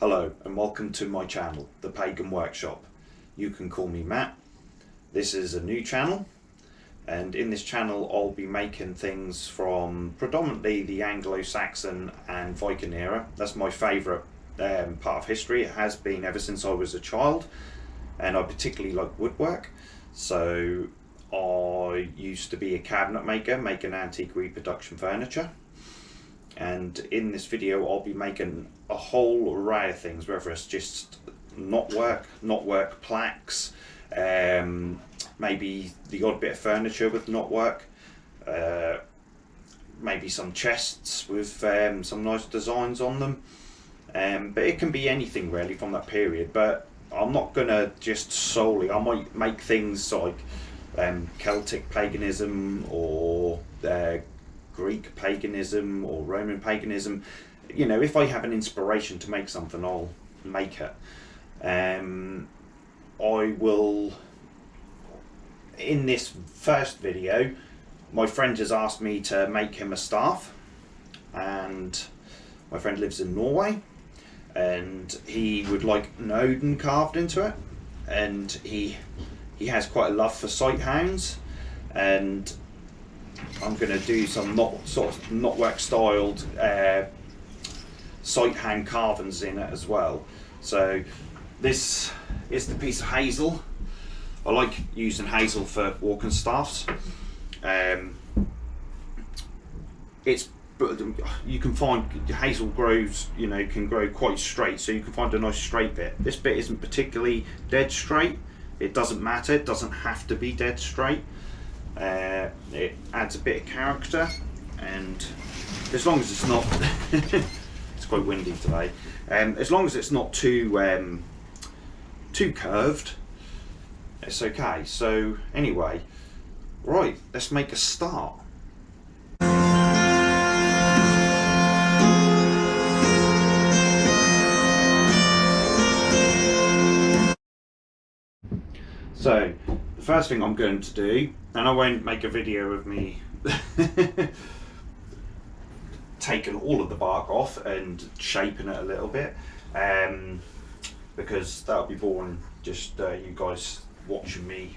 Hello and welcome to my channel, The Pagan Workshop. You can call me Matt. This is a new channel, and in this channel I'll be making things from predominantly the Anglo-Saxon and Viking era. That's my favourite part of history. It has been ever since I was a child, and I particularly like woodwork. So I used to be a cabinet maker, making antique reproduction furniture. And in this video I'll be making a whole array of things, whether it's just knotwork plaques, maybe the odd bit of furniture with knotwork, maybe some chests with some nice designs on them, but it can be anything really from that period. But I'm not gonna just solely, I might make things like Celtic paganism or Greek paganism or Roman paganism. You know, if I have an inspiration to make something, I'll make it. I will, in this first video, my friend has asked me to make him a staff, and my friend lives in Norway, and he would like an Odin carved into it, and he has quite a love for sight hounds, and I'm going to do some knotwork styled sight hound carvings in it as well. So this is the piece of hazel. I like using hazel for walking staffs. You can find hazel grows, you know, can grow quite straight, so you can find a nice straight bit. This bit isn't particularly dead straight. It doesn't matter, it doesn't have to be dead straight. It adds a bit of character, and as long as it's not it's quite windy today, as long as it's not too curved, it's okay. So anyway, right, let's make a start. So the first thing I'm going to do, and I won't make a video of me taking all of the bark off and shaping it a little bit, because that would be boring, just you guys watching me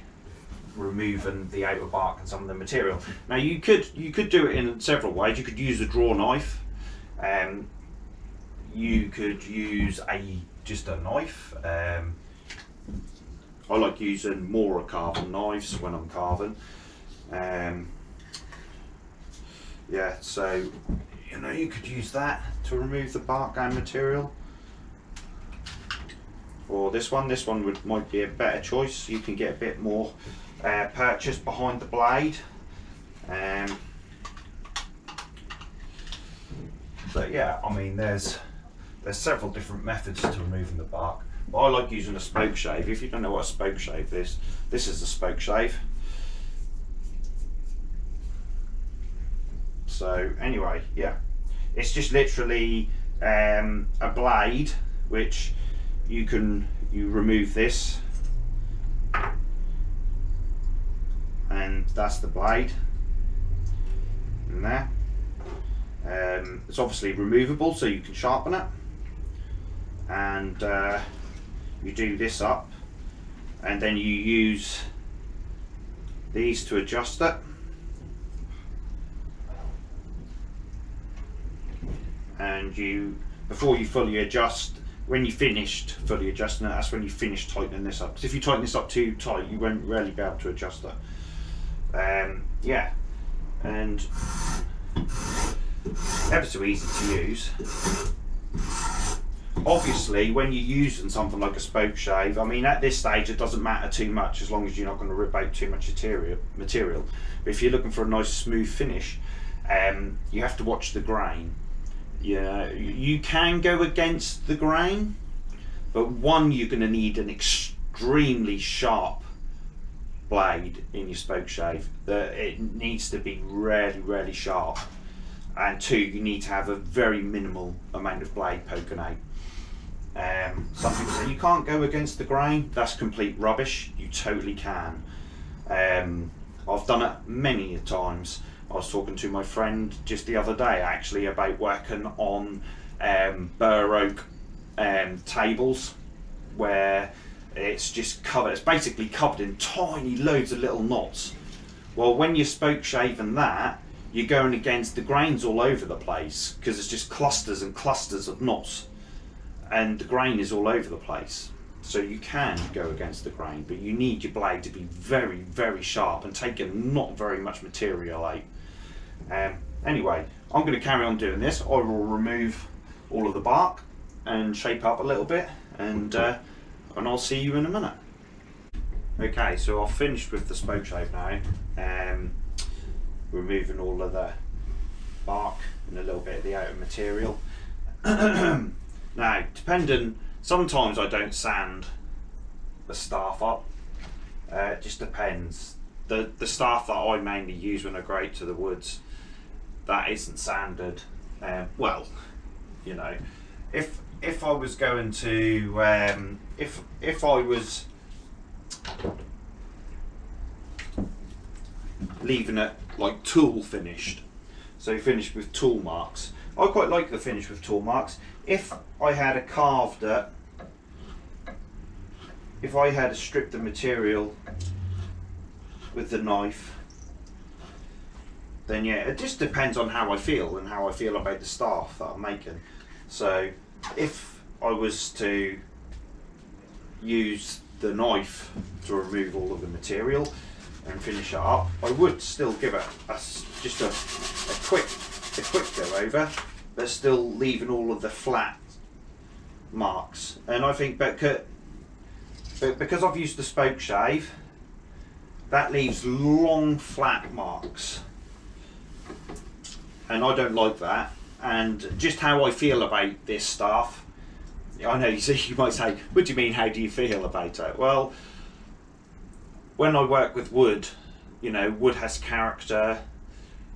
removing the outer bark and some of the material. Now you could do it in several ways. You could use a draw knife, you could use just a knife. I like using more carving knives when I'm carving. Yeah, so you know, you could use that to remove the bark and material. Or this one might be a better choice. You can get a bit more purchase behind the blade. But yeah, I mean, there's several different methods to removing the bark. But I like using a spoke shave. If you don't know what a spoke shave is, this is a spoke shave. So anyway, yeah, it's just literally a blade which you remove this, and that's the blade in there. It's obviously removable, so you can sharpen it, and you do this up, and then you use these to adjust it, and before you fully adjust, when you finished fully adjusting it, that's when you finish tightening this up, because if you tighten this up too tight you won't really be able to adjust it. Yeah, and ever so easy to use. Obviously, when you're using something like a spoke shave, I mean, at this stage it doesn't matter too much as long as you're not going to rip out too much material. But if you're looking for a nice smooth finish, you have to watch the grain. Yeah, you can go against the grain, but one, you're going to need an extremely sharp blade in your spoke shave. It needs to be really sharp, and two, you need to have a very minimal amount of blade poking out. Some people say you can't go against the grain. That's complete rubbish. You totally can. I've done it many times. I was talking to my friend just the other day actually about working on bur oak tables where it's just covered, it's basically covered in tiny loads of little knots. Well, when you're spoke shaving that, you're going against the grains all over the place because it's just clusters and clusters of knots, and the grain is all over the place. So you can go against the grain, but you need your blade to be very, very sharp and taking not very much material out. Anyway, I'm going to carry on doing this. I will remove all of the bark and shape up a little bit, and I'll see you in a minute. Okay, so I've finished with the spoke shave now. Removing all of the bark and a little bit of the outer material. Now, sometimes I don't sand the staff up. It just depends. The staff that I mainly use when I go out to the woods, that isn't sanded. Well, you know, if I was going to if I was leaving it like tool finished, so finished with tool marks, I quite like the finish with tool marks. If I had carved it, if I had stripped the material with the knife, then yeah, it just depends on how I feel and how I feel about the staff that I'm making. So if I was to use the knife to remove all of the material and finish it up, I would still give it just a quick go over, but still leaving all of the flat marks. And I think because I've used the spoke shave, that leaves long flat marks, and I don't like that. And just how I feel about this staff, I know you might say, what do you mean, how do you feel about it? Well, when I work with wood, you know, wood has character.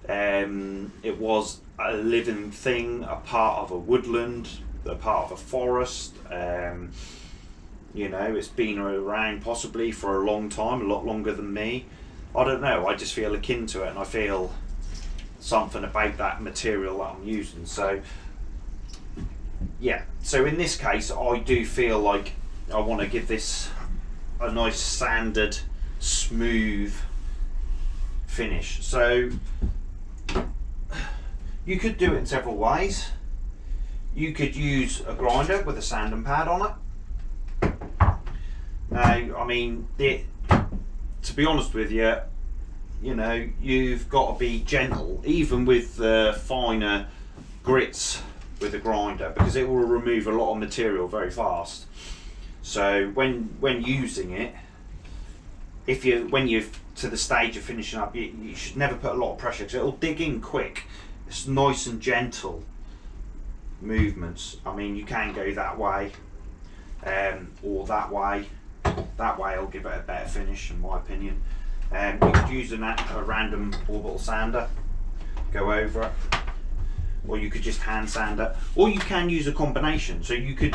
It was a living thing, a part of a woodland, a part of a forest. You know, it's been around possibly for a long time, a lot longer than me. I don't know, I just feel akin to it, and I feel something about that material that I'm using. So yeah, so in this case I do feel like I want to give this a nice sanded, smooth finish. So you could do it in several ways. You could use a grinder with a sanding pad on it. Now, I mean, to be honest with you, you know, you've got to be gentle, even with the finer grits with a grinder, because it will remove a lot of material very fast. So when using it, when you're to the stage of finishing up, you should never put a lot of pressure, because it'll dig in quick. It's nice and gentle movements. I mean, you can go that way or that way. That way will give it a better finish, in my opinion. You could use a random orbital sander, go over it, or you could just hand sand it, or you can use a combination. So you could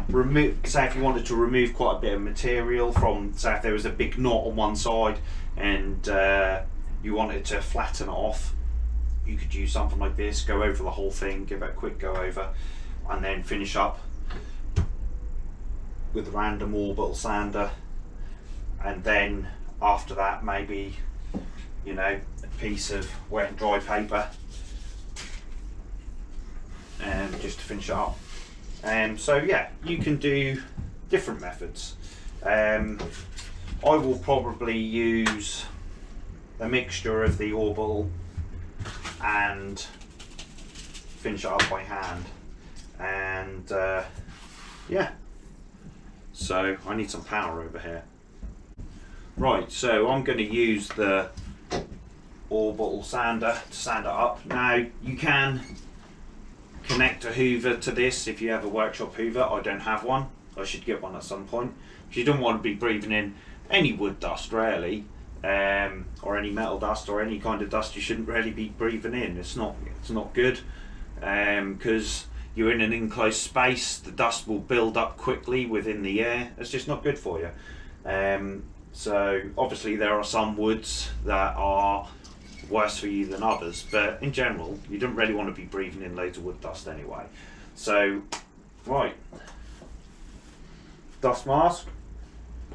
remove, say if you wanted to remove quite a bit of material from, say if there was a big knot on one side and you wanted to flatten it off, you could use something like this, go over the whole thing, give it a quick go over, and then finish up with a random orbital sander. And then after that, maybe, you know, a piece of wet and dry paper, just to finish it up. So yeah, you can do different methods. I will probably use a mixture of the orbital and finish it up by hand. And yeah, so I need some power over here. Right, so I'm going to use the orbital sander to sand it up. Now, you can connect a hoover to this if you have a workshop hoover. I don't have one. I should get one at some point. Because you don't want to be breathing in any wood dust, really, or any metal dust, or any kind of dust you shouldn't really be breathing in. It's not good, because you're in an enclosed space. The dust will build up quickly within the air. It's just not good for you. So obviously there are some woods that are worse for you than others, but in general you don't really want to be breathing in loads of wood dust anyway. So right, dust mask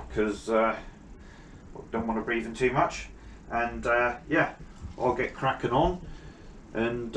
because don't want to breathe in too much. And yeah, I'll get cracking on and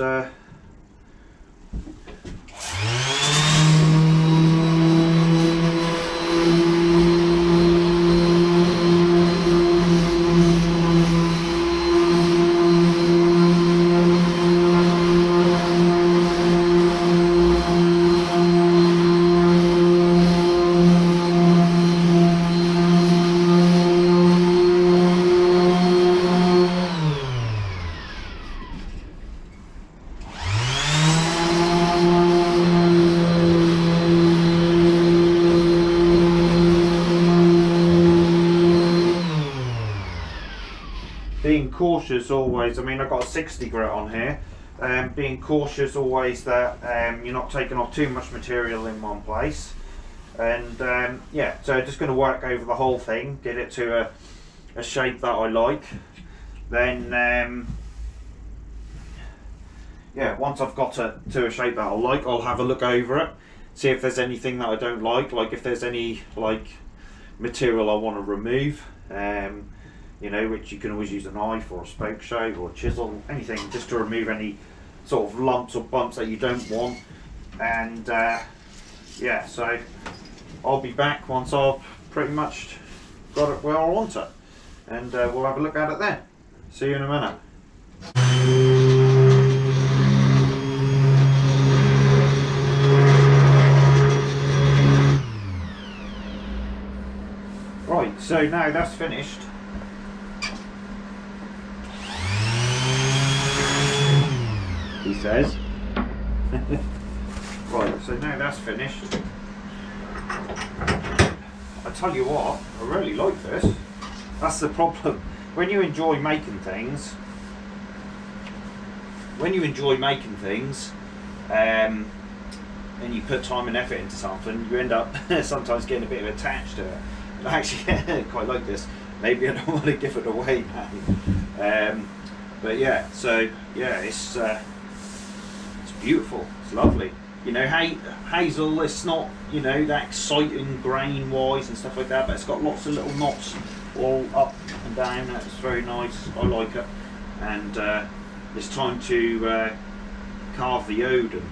being cautious always. I mean, I've got a 60 grit on here. Being cautious always that you're not taking off too much material in one place. And yeah, so just going to work over the whole thing, get it to a shape that I like. Then yeah, once I've got it to a shape that I like, I'll have a look over it, see if there's anything that I don't like if there's any like material I want to remove. You know, which you can always use a knife or a spoke shave or a chisel, anything just to remove any sort of lumps or bumps that you don't want. And yeah, so I'll be back once I've pretty much got it where I want it, and we'll have a look at it then. See you in a minute. Right, so now that's finished. He says. Right, so now that's finished. I tell you what, I really like this. That's the problem. When you enjoy making things, and you put time and effort into something, you end up sometimes getting a bit attached to it. And I actually quite like this. Maybe I don't want to give it away now. But yeah, so yeah, it's beautiful. It's lovely. You know, hazel, it's not, you know, that exciting grain wise and stuff like that, but it's got lots of little knots all up and down. That's very nice. I like it. And it's time to carve the Odin,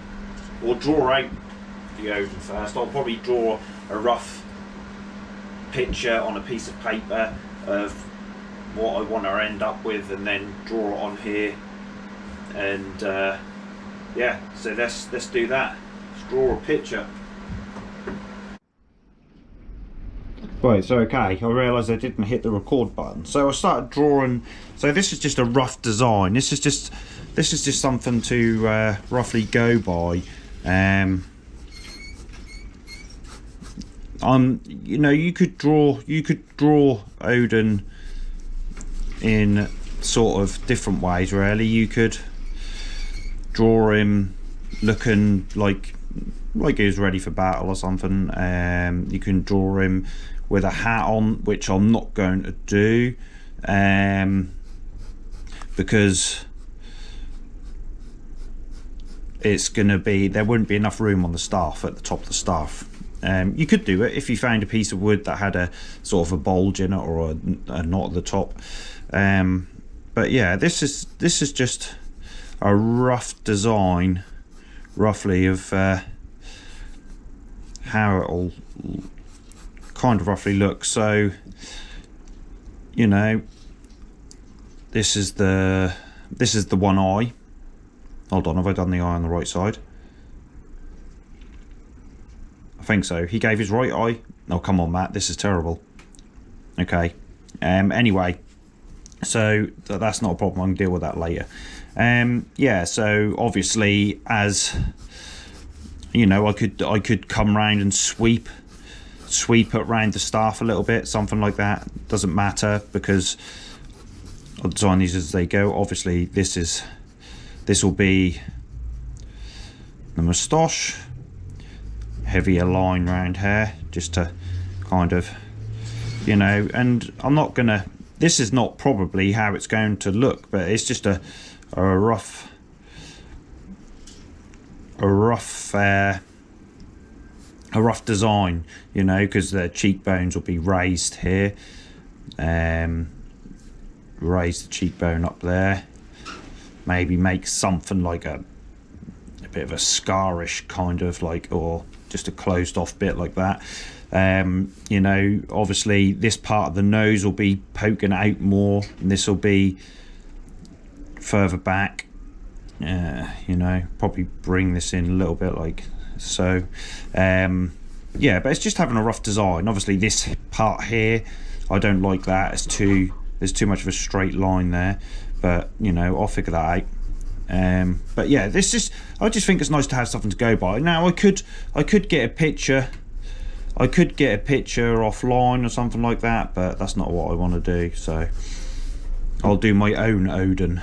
or draw out the Odin first. I'll probably draw a rough picture on a piece of paper of what I want to end up with, and then draw it on here. And yeah, so let's do that. Let's draw a picture. Right, so okay, I realised I didn't hit the record button. So I started drawing. So this is just a rough design. This is just something to roughly go by. You know, you could draw Odin in sort of different ways, really. You could draw him looking like he was ready for battle or something. You can draw him with a hat on, which I'm not going to do, because it's gonna be, there wouldn't be enough room on the staff, at the top of the staff. You could do it if you found a piece of wood that had a sort of a bulge in it, or a knot at the top. But yeah, this is just a rough design, roughly, of how it'll kind of roughly look. So, you know, this is the one eye. Hold on, have I done the eye on the right side? I think so. He gave his right eye. Oh, come on, Matt, this is terrible. Okay. Anyway, so that's not a problem. I can deal with that later. Yeah, so obviously, as you know, I could come round and sweep it round the staff a little bit, something like that. Doesn't matter, because I'll design these as they go. Obviously, this will be the moustache, heavier line round here, just to kind of, you know. And I'm not gonna, this is not probably how it's going to look, but it's just a rough rough design, you know, because the cheekbones will be raised here. Raise the cheekbone up there. Maybe make something like a bit of a scarish kind of like, or just a closed off bit like that. You know, obviously this part of the nose will be poking out more, and this will be further back. You know, probably bring this in a little bit like so. Yeah, but it's just having a rough design. Obviously this part here, I don't like that. There's too much of a straight line there, but you know, I'll figure that out. But yeah, I just think it's nice to have something to go by. Now I could get a picture. I could get a picture offline or something like that, but that's not what I want to do. So I'll do my own Odin.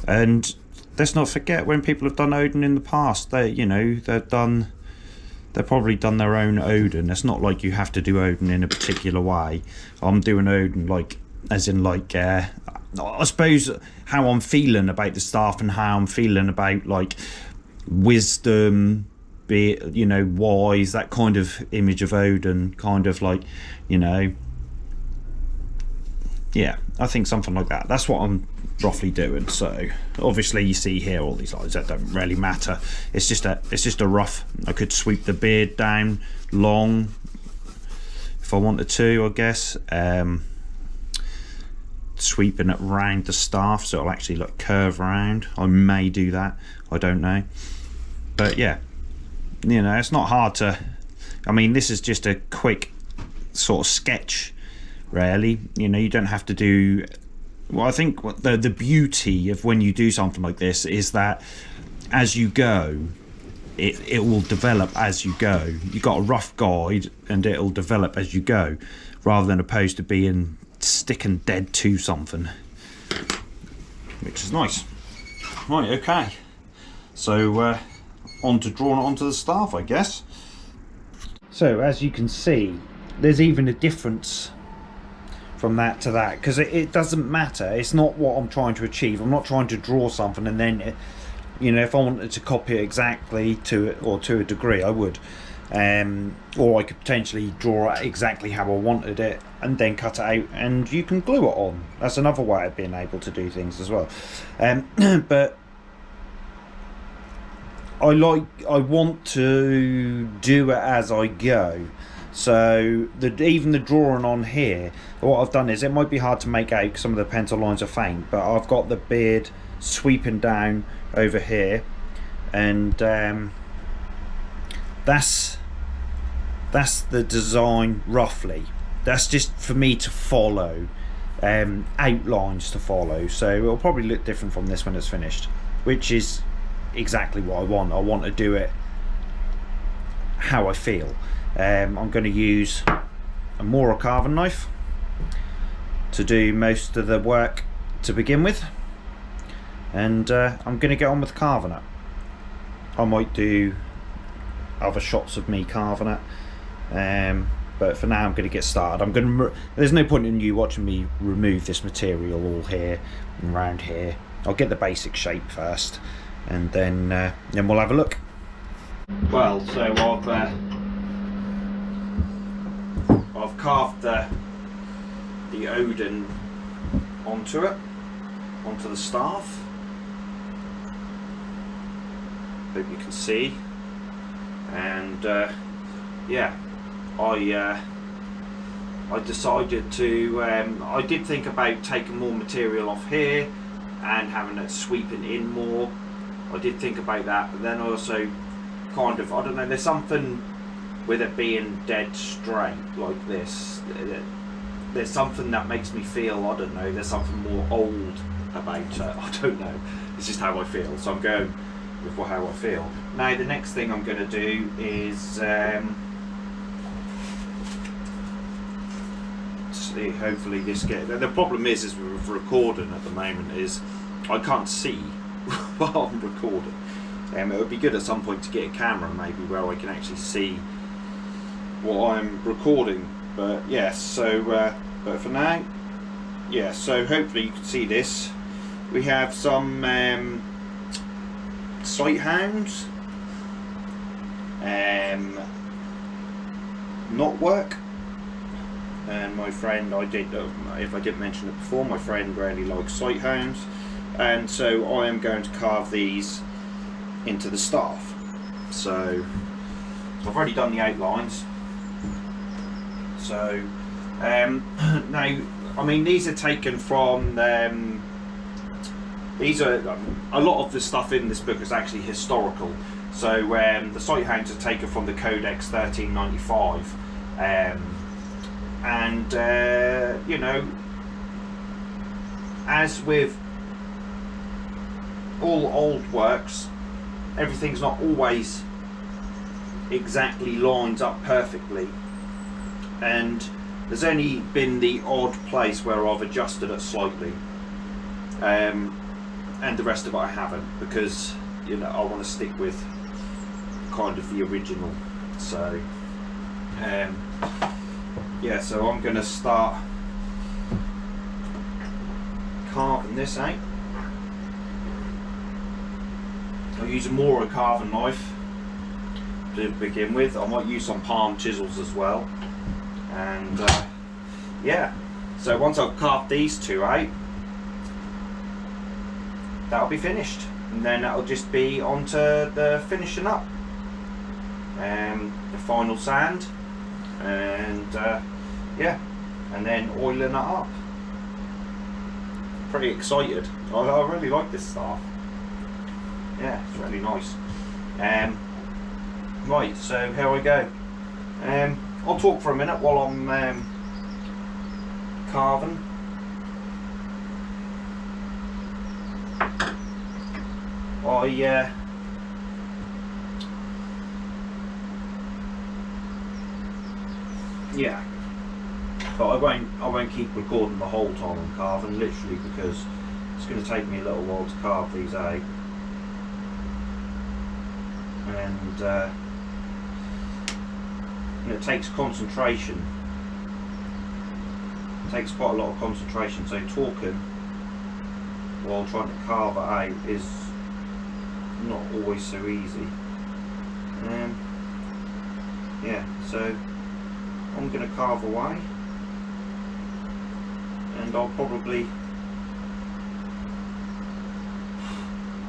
And let's not forget, when people have done Odin in the past, you know, they've probably done their own Odin. It's not like you have to do Odin in a particular way. I'm doing Odin like, as in like, I suppose how I'm feeling about the staff and how I'm feeling about like wisdom, be it, you know, wise, that kind of image of Odin, kind of like, you know, yeah, I think something like that. That's what I'm roughly doing. So obviously you see here all these lines that don't really matter. It's just a rough. I could sweep the beard down long if I wanted to, I guess. Sweeping it round the staff so it'll actually like curve around. I may do that, I don't know, but yeah, you know, it's not hard to, I mean, this is just a quick sort of sketch really. You know, you don't have to do, well, I think the beauty of when you do something like this is that as you go, it will develop as you go. You've got a rough guide and it'll develop as you go, rather than opposed to being sticking dead to something, which is nice. Right, okay, so on to drawing it onto the staff, I guess. So as you can see, there's even a difference from that to that, because it doesn't matter. It's not what I'm trying to achieve. I'm not trying to draw something and then, you know, if I wanted to copy it exactly to a degree, I would. Or I could potentially draw it exactly how I wanted it and then cut it out and you can glue it on. That's another way of being able to do things as well. But I want to do it as I go. So even the drawing on here, what I've done is, it might be hard to make out because some of the pencil lines are faint, but I've got the beard sweeping down over here, and that's the design roughly. That's just for me to follow, outlines to follow, so it'll probably look different from this when it's finished, which is exactly what I want. I want to do it how I feel. I'm going to use a Mora carving knife to do most of the work to begin with, and I'm going to get on with carving it. I might do other shots of me carving it, but for now I'm going to get started. There's no point in you watching me remove this material all here and around here. I'll get the basic shape first, and then we'll have a look. Well, so I've carved the Odin onto the staff. Hope you can see. And yeah, I decided to. I did think about taking more material off here and having it sweeping in more. I did think about that, but then I also kind of, I don't know, there's something with it being dead straight like this. There's something that makes me feel, I don't know, there's something more old about it. I don't know. It's just how I feel. So I'm going with how I feel. Now the next thing I'm going to do is see, hopefully this gets. The problem is with recording at the moment is I can't see while I'm recording. It would be good at some point to get a camera maybe where I can actually see what I'm recording. But yes, so but for now, yeah. So hopefully you can see this. We have some sight hounds, knotwork. And my friend, if I didn't mention it before, my friend really likes sight hounds, and so I am going to carve these into the staff. So I've already done the outlines. So now, I mean, these are taken from these are a lot of the stuff in this book is actually historical. So the sight hounds are taken from the Codex 1395. And you know, as with all old works, everything's not always exactly lined up perfectly, and there's only been the odd place where I've adjusted it slightly, and the rest of it I haven't, because, you know, I want to stick with kind of the original. So yeah, so I'm going to start carving this out. I'll use a more a carving knife to begin with. I might use some palm chisels as well. And yeah, so once I've carved these two out, that'll be finished. And then that'll just be onto the finishing up. The final sand. And yeah, and then oiling it up. Pretty excited. I really like this staff. Yeah, it's really nice. Right, so here we go. I'll talk for a minute while I'm carving. Yeah, but I won't keep recording the whole time I'm carving, literally, because it's going to take me a little while to carve these out, and you know, it takes concentration. It takes quite a lot of concentration. So talking while trying to carve it out is not always so easy. Yeah, so I'm going to carve away, and I'll probably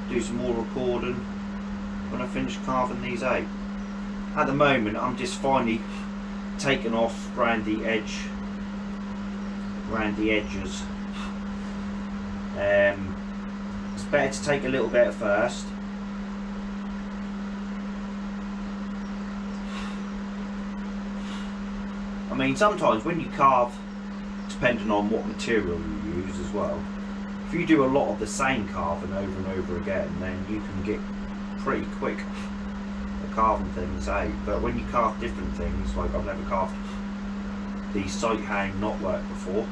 do some more recording when I finish carving these out. At the moment I'm just finally taking off around the edges. It's better to take a little bit first. I mean, sometimes when you carve, depending on what material you use as well, if you do a lot of the same carving over and over again, then you can get pretty quick at carving things out. But when you carve different things, like I've never carved the sight hound knotwork before,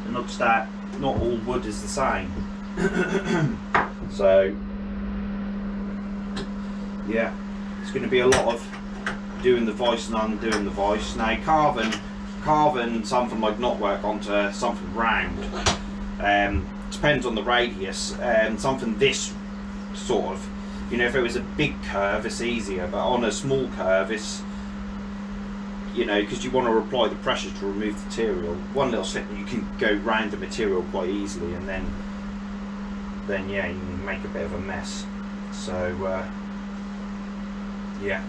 it looks that not all wood is the same. So yeah, it's going to be a lot of doing the voice and undoing the voice. Now carving something like knotwork onto something round depends on the radius, and something this sort of, you know, if it was a big curve it's easier, but on a small curve it's, you know, because you want to apply the pressure to remove the material, one little slip and you can go round the material quite easily, and then yeah, you can make a bit of a mess. So yeah.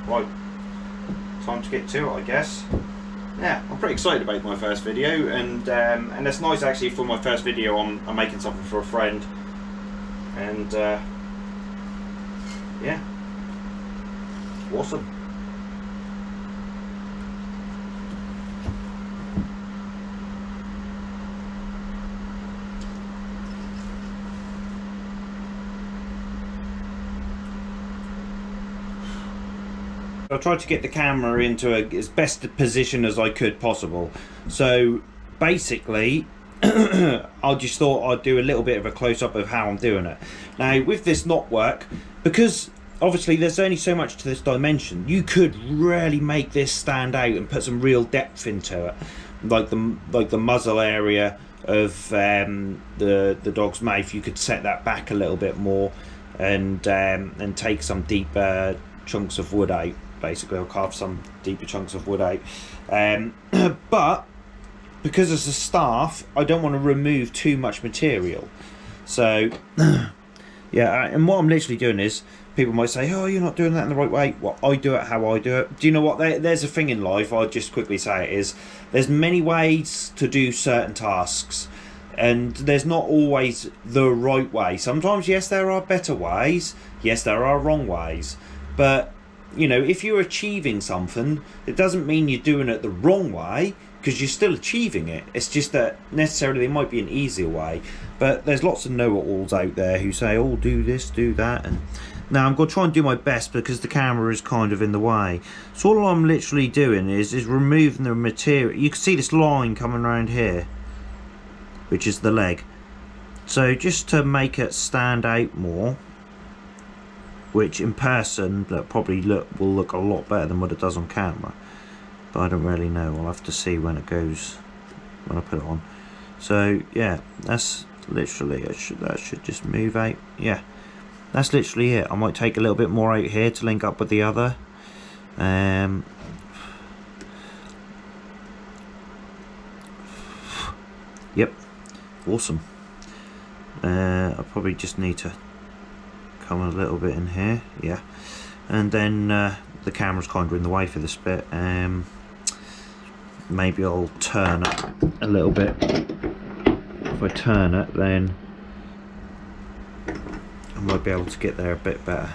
Right, time to get to it, I guess. Yeah, I'm pretty excited about my first video, and it's nice actually for my first video. I'm making something for a friend, and yeah, awesome. I tried to get the camera into as best a position as I could possible. So basically, I just thought I'd do a little bit of a close-up of how I'm doing it. Now with this knotwork, because obviously there's only so much to this dimension, you could really make this stand out and put some real depth into it, like the muzzle area of the dog's mouth. You could set that back a little bit more. and take some deeper chunks of wood out. Basically, I'll carve some deeper chunks of wood out. But because it's a staff, I don't want to remove too much material. So yeah, and what I'm literally doing is, people might say, oh, you're not doing that in the right way. Well, I do it how I do it. Do you know what? There's a thing in life, I'll just quickly say it is, there's many ways to do certain tasks, and there's not always the right way. Sometimes, yes, there are better ways. Yes, there are wrong ways. But, you know, if you're achieving something, it doesn't mean you're doing it the wrong way, because you're still achieving it. It's just that necessarily there might be an easier way. But there's lots of know-it-alls out there who say, oh, do this, do that, and now I'm going to try and do my best because the camera is kind of in the way. So all I'm literally doing is removing the material. You can see this line coming around here, which is the leg. So just to make it stand out more, which in person probably will look a lot better than what it does on camera. But I don't really know. I'll have to see when it goes, when I put it on. So yeah, that's literally, that should just move out. Yeah. That's literally it. I might take a little bit more out here to link up with the other. Yep, awesome. I probably just need to come a little bit in here. Yeah, and then the camera's kind of in the way for this bit. Maybe I'll turn it a little bit. If I turn it, then I might be able to get there a bit better.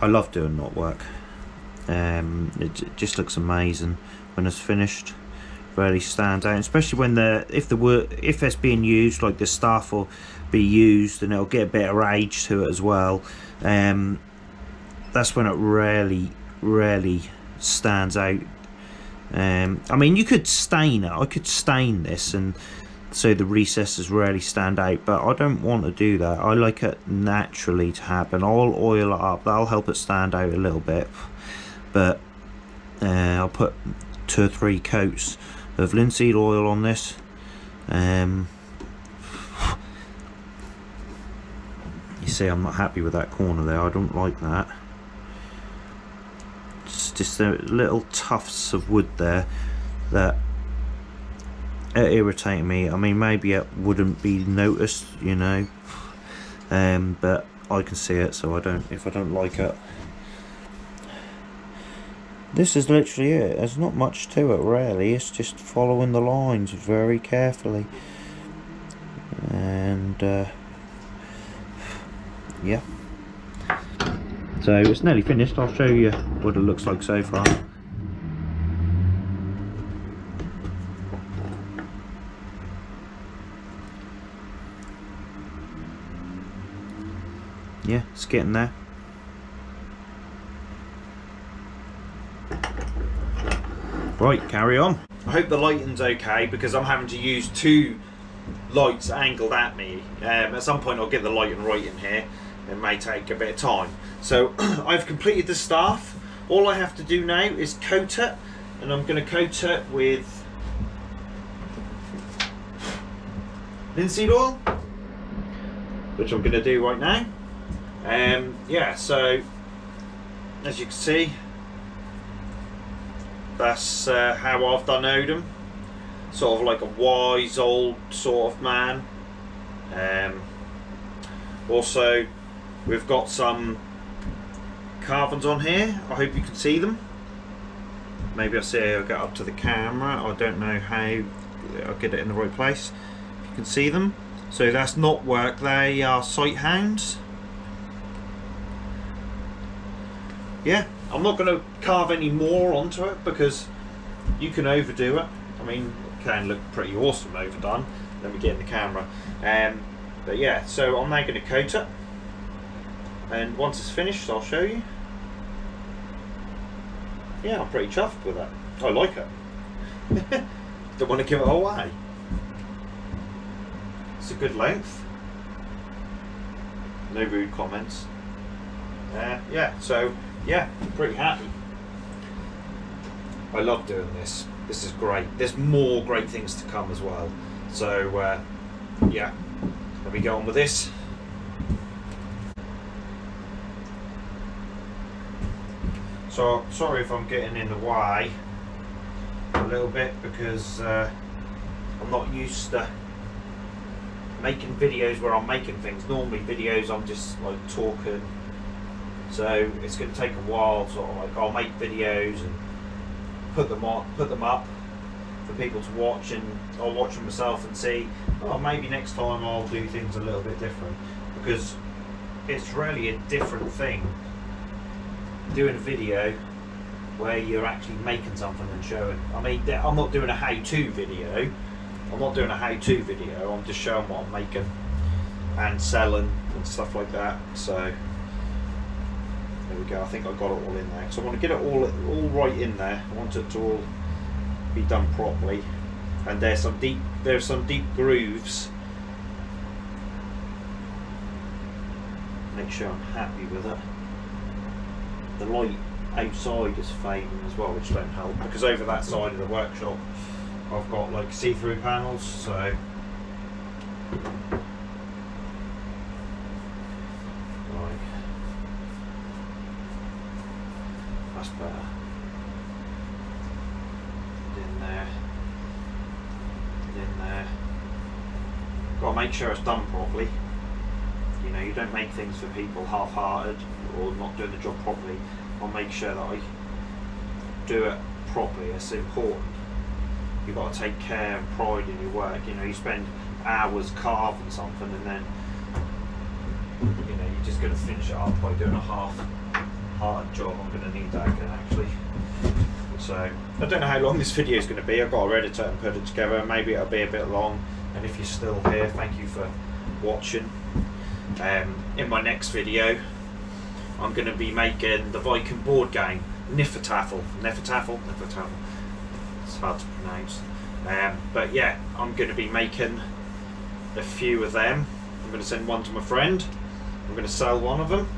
I love doing knot work. It just looks amazing when it's finished. Really stands out, especially when if it's being used, like the staff will be used, and it'll get a bit of age to it as well. That's when it really stands out. I mean, you could stain it. I could stain this and so the recesses really stand out, but I don't want to do that. I like it naturally to happen. I'll oil it up, that'll help it stand out a little bit, but I'll put 2 or 3 coats of linseed oil on this. You see, I'm not happy with that corner there. I don't like that. It's just little tufts of wood there that irritating me. I mean, maybe it wouldn't be noticed, you know, but I can see it, so if I don't like it. This is literally it. There's not much to it really. It's just following the lines very carefully, and yeah, so it's nearly finished. I'll show you what it looks like so far. Yeah, it's getting there. Right, carry on. I hope the lighting's okay, because I'm having to use 2 lights angled at me. At some point I'll get the lighting right in here. It may take a bit of time. So I've completed the staff. All I have to do now is coat it, and I'm going to coat it with linseed oil, which I'm going to do right now. Yeah, so as you can see, that's how I've done Odin. Sort of like a wise old sort of man. Also, we've got some carvings on here. I hope you can see them. Maybe I'll get up to the camera. I don't know how I'll get it in the right place. You can see them. So that's knot work. They are sight hounds. Yeah, I'm not going to carve any more onto it because you can overdo it. I mean, it can look pretty awesome overdone. Let me get in the camera. But yeah, so I'm now going to coat it, and once it's finished I'll show you. Yeah, I'm pretty chuffed with it. I like it. Don't want to give it away. It's a good length. No rude comments. Yeah, so yeah, I'm pretty happy. I love doing this. This is great. There's more great things to come as well. So yeah, let me go on with this. So sorry if I'm getting in the way a little bit, because I'm not used to making videos where I'm making things. Normally videos I'm just like talking, so it's going to take a while. Sort of like I'll make videos and put them up for people to watch, and I'll watch them myself and see, oh, maybe next time I'll do things a little bit different, because it's really a different thing doing a video where you're actually making something and showing. I mean, I'm not doing a how-to video. I'm just showing what I'm making and selling and stuff like that. So there we go. I think I got it all in there. So I want to get it all right in there. I want it to all be done properly. And there's some deep grooves. Make sure I'm happy with it. The light outside is fading as well, which don't help, because over that side of the workshop I've got like see-through panels, so right, that's better. In there. Got to make sure it's done properly. You know, you don't make things for people half-hearted or not doing the job properly. I'll make sure that I do it properly. It's important. You've got to take care and pride in your work. You know, you spend hours carving something, and then you know you're just going to finish it up by doing a half-hearted job. I'm going to need that again, actually. So I don't know how long this video is going to be. I've got to edit it and put it together. Maybe it'll be a bit long. And if you're still here, thank you for watching. In my next video, I'm going to be making the Viking board game, Niffertaffel. It's hard to pronounce. But yeah, I'm going to be making a few of them. I'm going to send one to my friend. I'm going to sell one of them.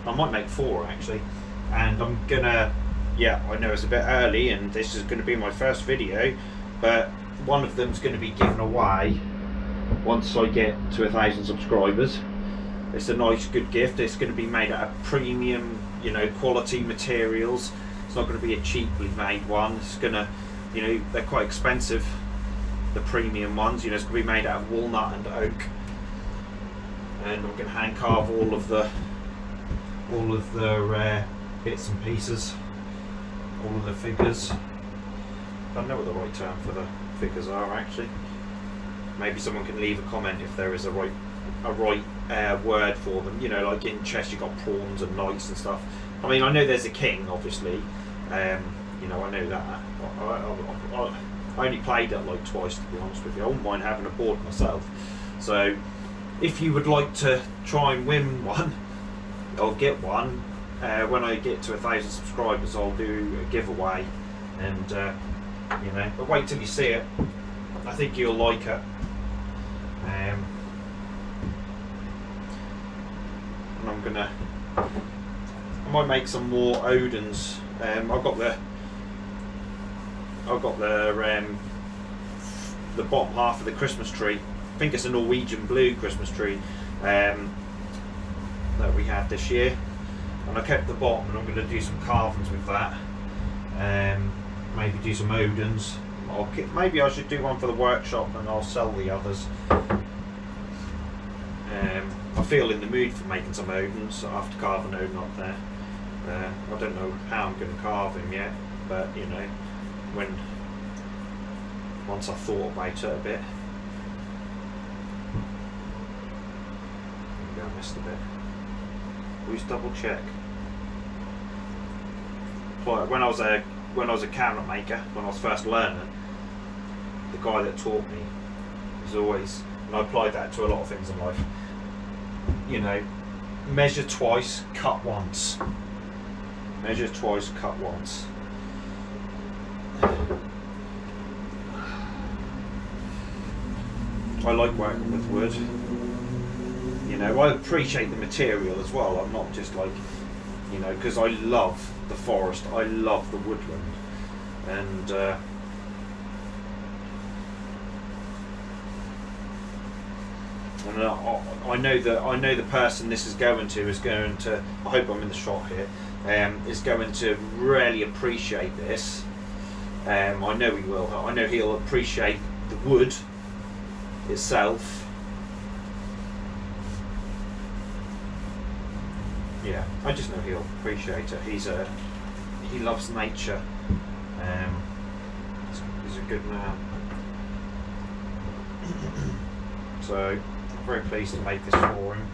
I might make 4 actually. And I'm going to, yeah, I know it's a bit early and this is going to be my first video, but one of them's going to be given away once I get to 1,000 subscribers. It's a nice good gift. It's going to be made out of premium, you know, quality materials. It's not going to be a cheaply made one. It's going to, you know, they're quite expensive, the premium ones. You know, it's going to be made out of walnut and oak, and I'm going to hand carve all of the bits and pieces, all of the figures. I don't know what the right term for the figures are actually. Maybe someone can leave a comment if there is a right word for them. You know, like in chess you've got pawns and knights and stuff. I mean, I know there's a king, obviously. You know, I know that. I only played it like twice, to be honest with you. I wouldn't mind having a board myself. So, if you would like to try and win one, or get one, when I get to 1,000 subscribers, I'll do a giveaway. And you know, but wait till you see it. I think you'll like it. And I might make some more Odins. I've got the bottom half of the Christmas tree. I think it's a Norwegian blue Christmas tree that we had this year, and I kept the bottom, and I'm going to do some carvings with that. Maybe do some Odins. Maybe I should do one for the workshop and I'll sell the others. I feel in the mood for making some Odins after carving Odin up there. I don't know how I'm going to carve him yet, but you know, once I've thought about it a bit. Maybe I missed a bit. Always double check. When I was a cabinet maker, when I was first learning, the guy that taught me was always, and I applied that to a lot of things in life, you know, measure twice, cut once. Measure twice, cut once. I like working with wood. You know, I appreciate the material as well. I'm not just like, you know, because I love the forest, I love the woodland, and I know the person this is going to I hope I'm in the shot here. is going to really appreciate this. I know he will. I know he'll appreciate the wood itself. Yeah, I just know he'll appreciate it. He loves nature. He's a good man. So I'm very pleased to make this for him.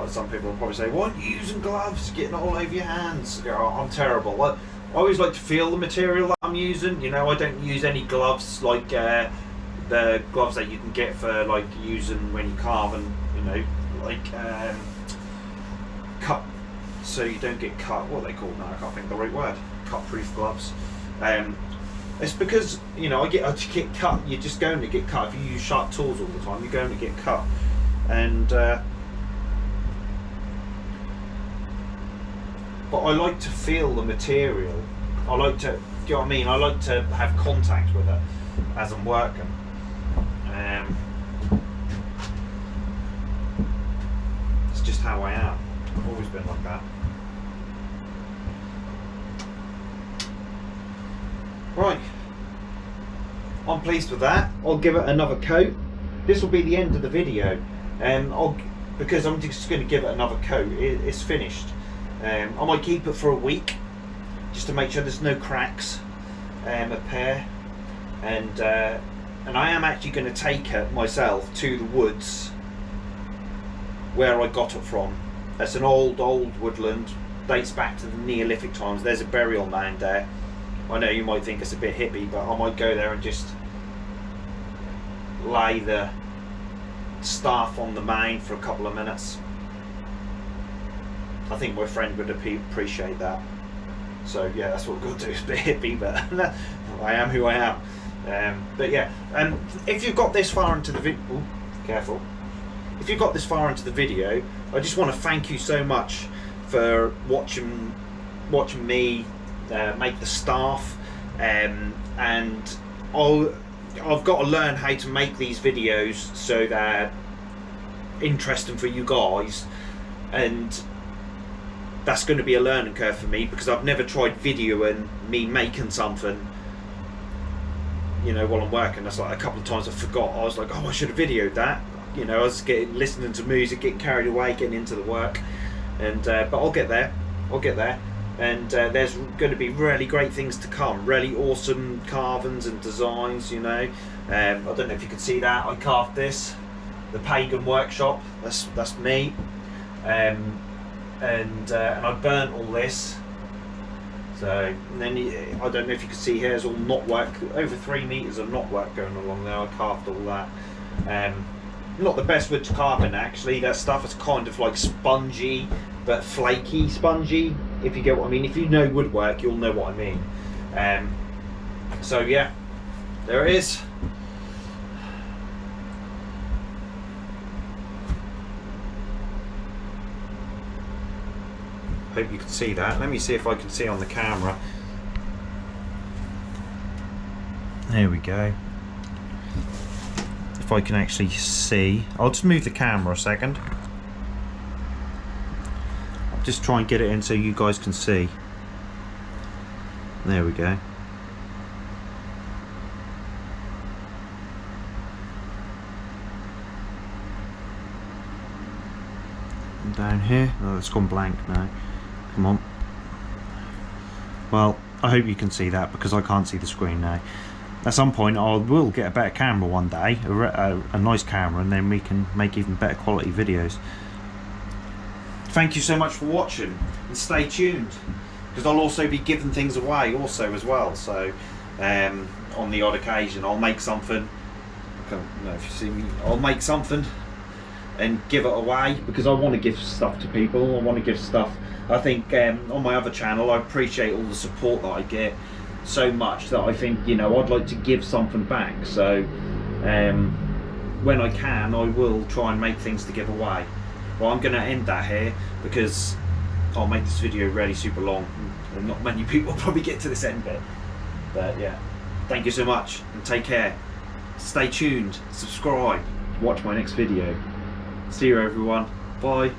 Some people will probably say, "Why aren't you using gloves? Getting it all over your hands." Oh, I'm terrible. Well, I always like to feel the material that I'm using. You know, I don't use any gloves like the gloves that you can get for like using when you carve, and you know, like cut, so you don't get cut. What are they called now? I can't think of the right word. Cut-proof gloves. It's because, you know, I get cut. You're just going to get cut if you use sharp tools all the time. You're going to get cut, and but I like to feel the material. I like to, do you know what I mean? I like to have contact with it as I'm working. It's just how I am. I've always been like that. Right. I'm pleased with that. I'll give it another coat. This will be the end of the video. Because I'm just going to give it another coat. It's finished. I might keep it for a week just to make sure there's no cracks appear, and I am actually going to take it myself to the woods where I got it from. It's an old woodland, dates back to the Neolithic times. There's a burial mound there. I know you might think it's a bit hippie, but I might go there and just lay the staff on the mound for a couple of minutes. I think my friend would appreciate that. So yeah, that's what we're going to do. It's a bit hippie, but I am who I am. But yeah, if you've got this far into the video, careful. If you've got this far into the video, I just want to thank you so much for watching me make the staff, and I've got to learn how to make these videos so they're interesting for you guys, and that's going to be a learning curve for me, because I've never tried videoing me making something, you know, while I'm working. That's like a couple of times I forgot. I was like, oh, I should have videoed that. You know, I was listening to music, getting carried away, getting into the work, and but I'll get there. And there's going to be really great things to come. Really awesome carvings and designs. You know, I don't know if you can see that. I carved this, the Pagan Workshop. That's me. And I burnt all this. So, and then I don't know if you can see here, there's all knotwork, over 3 meters of knotwork going along there. I carved all that. Not the best wood to carve in, actually. That stuff is kind of like spongy, but flaky spongy, if you get what I mean. If you know woodwork, you'll know what I mean. So yeah, there it is. Hope you can see that. Let me see if I can see on the camera. There we go. If I can actually see. I'll just move the camera a second. I'll just try and get it in so you guys can see. There we go. And down here. Oh, it's gone blank now. Come on. Well, I hope you can see that, because I can't see the screen now. At some point I will get a better camera one day, a nice camera, and then we can make even better quality videos. Thank you so much for watching, and stay tuned, because I'll also be giving things away also as well. So on the odd occasion I'll make something. I don't know if you see me. I'll make something and give it away, because I want to give stuff to people. I want to give stuff. I think on my other channel I appreciate all the support that I get so much, that I think, you know, I'd like to give something back. So when I can, I will try and make things to give away. Well, I'm going to end that here, because I'll make this video really super long, and not many people will probably get to this end bit. But yeah, thank you so much, and take care. stay tuned, subscribe, watch my next video. See you everyone, bye.